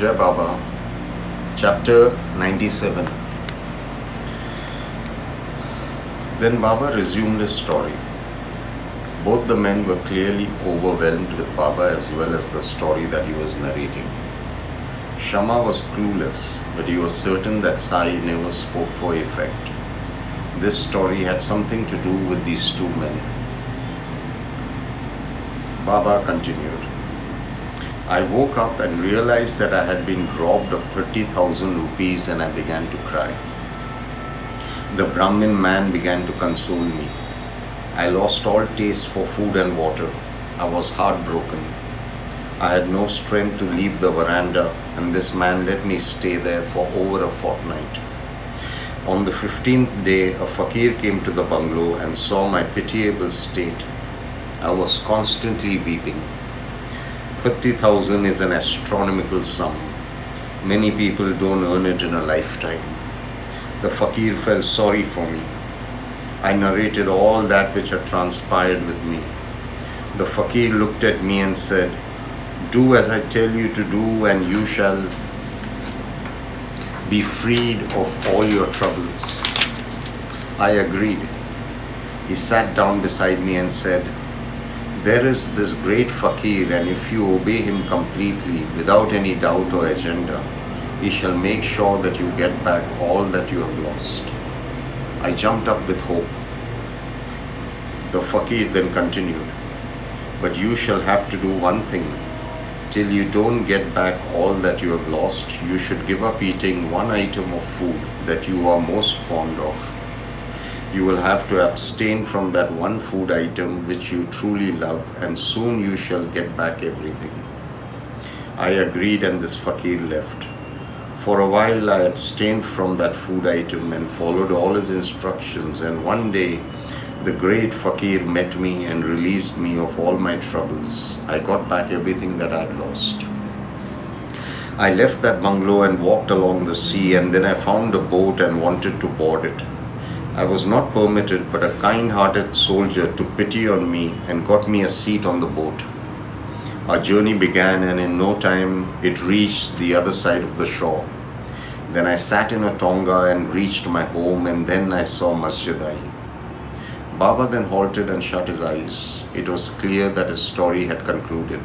Jai Baba, Chapter 97. Then Baba resumed his story. Both the men were clearly overwhelmed with Baba as well as the story that he was narrating. Shama was clueless, but he was certain that Sai never spoke for effect. This story had something to do with these two men. Baba continued. I woke up and realized that I had been robbed of 30,000 rupees and I began to cry. The Brahmin man began to console me. I lost all taste for food and water. I was heartbroken. I had no strength to leave the veranda, and this man let me stay there for over a fortnight. On the 15th day, a Fakir came to the bungalow and saw my pitiable state. I was constantly weeping. 30,000 is an astronomical sum. Many people don't earn it in a lifetime. The Fakir felt sorry for me. I narrated all that which had transpired with me. The Fakir looked at me and said, "Do as I tell you to do and you shall be freed of all your troubles." I agreed. He sat down beside me and said, "There is this great Fakir, and if you obey him completely, without any doubt or agenda, he shall make sure that you get back all that you have lost." I jumped up with hope. The Fakir then continued, "But you shall have to do one thing. Till you don't get back all that you have lost, you should give up eating one item of food that you are most fond of. You will have to abstain from that one food item which you truly love, and soon you shall get back everything." I agreed, and this Fakir left. For a while I abstained from that food item and followed all his instructions, and one day the great Fakir met me and released me of all my troubles. I got back everything that I had lost. I left that bungalow and walked along the sea, and then I found a boat and wanted to board it. I was not permitted, but a kind-hearted soldier took pity on me and got me a seat on the boat. Our journey began, and in no time it reached the other side of the shore. Then I sat in a tonga and reached my home, and then I saw Masjid. Baba then halted and shut his eyes. It was clear that his story had concluded.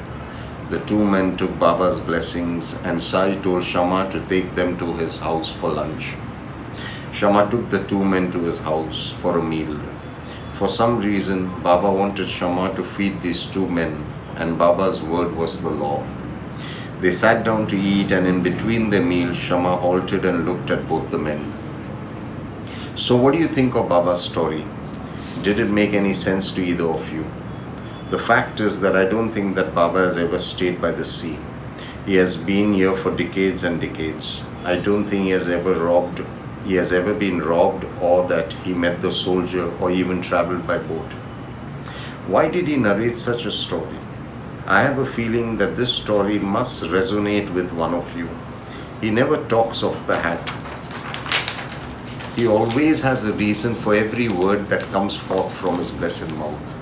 The two men took Baba's blessings, and Sai told Shama to take them to his house for lunch. Shama took the two men to his house for a meal. For some reason, Baba wanted Shama to feed these two men, and Baba's word was the law. They sat down to eat, and in between their meal, Shama halted and looked at both the men. "So what do you think of Baba's story? Did it make any sense to either of you?" The fact is that I don't think that Baba has ever stayed by the sea. He has been here for decades and decades. I don't think he has ever been robbed, or that he met the soldier or even traveled by boat. Why did he narrate such a story? I have a feeling that this story must resonate with one of you. He never talks off the hat. He always has a reason for every word that comes forth from his blessed mouth.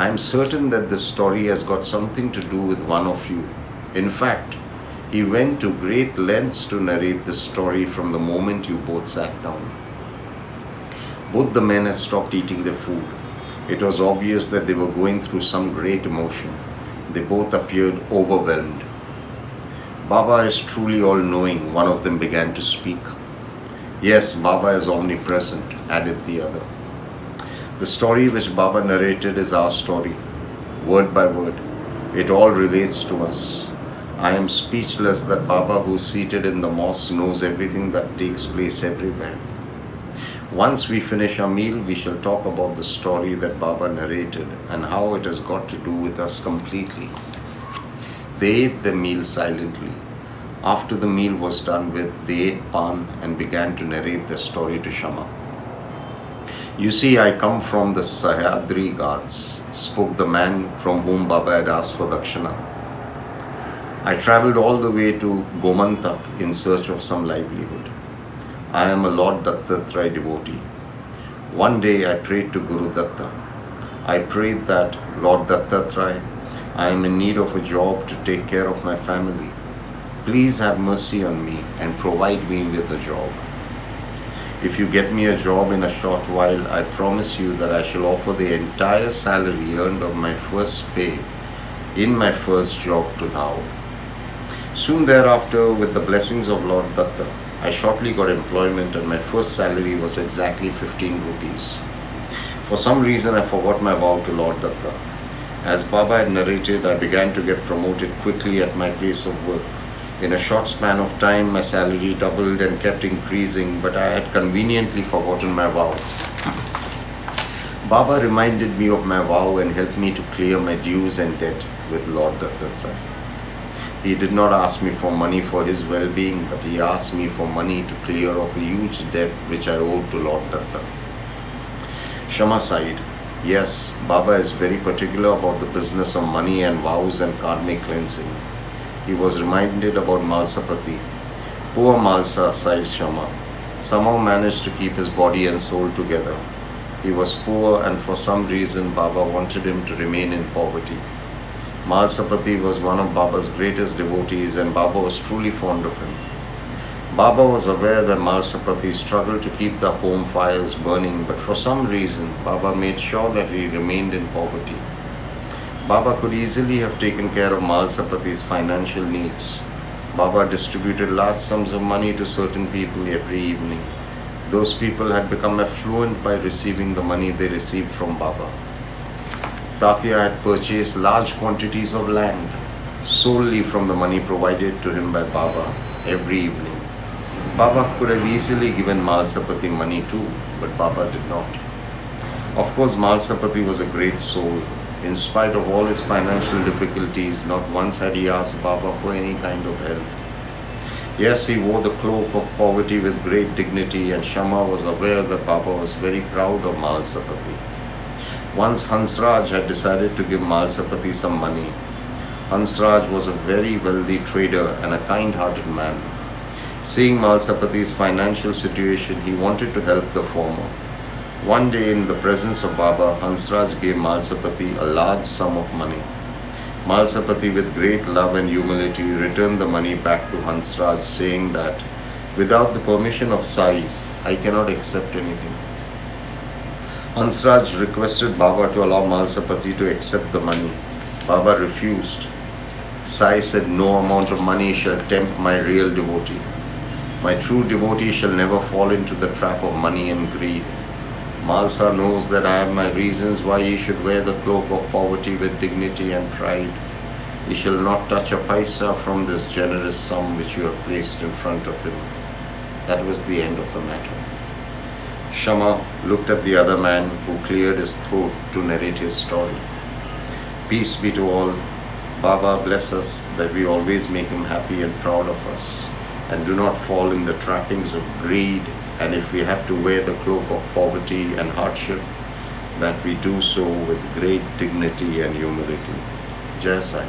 I am certain that this story has got something to do with one of you. In fact, he went to great lengths to narrate this story from the moment you both sat down. Both the men had stopped eating their food. It was obvious that they were going through some great emotion. They both appeared overwhelmed. "Baba is truly all-knowing," one of them began to speak. "Yes, Baba is omnipresent," added the other. "The story which Baba narrated is our story, word by word. It all relates to us. I am speechless that Baba, who is seated in the mosque, knows everything that takes place everywhere. Once we finish our meal, we shall talk about the story that Baba narrated and how it has got to do with us completely." They ate the meal silently. After the meal was done with, they ate pan and began to narrate the story to Shama. "You see, I come from the Sahyadri Ghats," spoke the man from whom Baba had asked for dakshina. "I travelled all the way to Gomantak in search of some livelihood. I am a Lord Dattatray devotee. One day I prayed to Guru Datta. I prayed that, Lord Dattatray, I am in need of a job to take care of my family. Please have mercy on me and provide me with a job. If you get me a job in a short while, I promise you that I shall offer the entire salary earned of my first pay in my first job to thou. Soon thereafter, with the blessings of Lord Datta, I shortly got employment and my first salary was exactly 15 rupees. For some reason, I forgot my vow to Lord Datta. As Baba had narrated, I began to get promoted quickly at my place of work. In a short span of time, my salary doubled and kept increasing, but I had conveniently forgotten my vow. Baba reminded me of my vow and helped me to clear my dues and debt with Lord Datta. He did not ask me for money for his well-being, but he asked me for money to clear off a huge debt which I owed to Lord Datta. Shama sighed. Yes, Baba is very particular about the business of money and vows and karmic cleansing. He was reminded about Malsapati. Poor Malsa, sighed Shama, somehow managed to keep his body and soul together. He was poor and for some reason Baba wanted him to remain in poverty. Malsapati was one of Baba's greatest devotees and Baba was truly fond of him. Baba was aware that Malsapati struggled to keep the home fires burning, but for some reason Baba made sure that he remained in poverty. Baba could easily have taken care of Malsapati's financial needs. Baba distributed large sums of money to certain people every evening. Those people had become affluent by receiving the money they received from Baba. Tatya had purchased large quantities of land solely from the money provided to him by Baba every evening. Baba could have easily given Malsapati money too, but Baba did not. Of course, Malsapati was a great soul. In spite of all his financial difficulties, not once had he asked Baba for any kind of help. Yes, he wore the cloak of poverty with great dignity, and Shama was aware that Baba was very proud of Malsapati. Once Hansraj had decided to give Malsapati some money. Hansraj was a very wealthy trader and a kind-hearted man. Seeing Malsapati's financial situation, he wanted to help the former. One day, in the presence of Baba, Hansraj gave Malsapati a large sum of money. Malsapati, with great love and humility, returned the money back to Hansraj, saying that, without the permission of Sai, I cannot accept anything. Hansraj requested Baba to allow Malsapati to accept the money. Baba refused. Sai said, no amount of money shall tempt my real devotee. My true devotee shall never fall into the trap of money and greed. Malsa knows that I have my reasons why he should wear the cloak of poverty with dignity and pride. He shall not touch a paisa from this generous sum which you have placed in front of him. That was the end of the matter. Shama looked at the other man who cleared his throat to narrate his story. Peace be to all. Baba bless us that we always make him happy and proud of us and do not fall in the trappings of greed, and if we have to wear the cloak of poverty and hardship, that we do so with great dignity and humility. Jai Sai.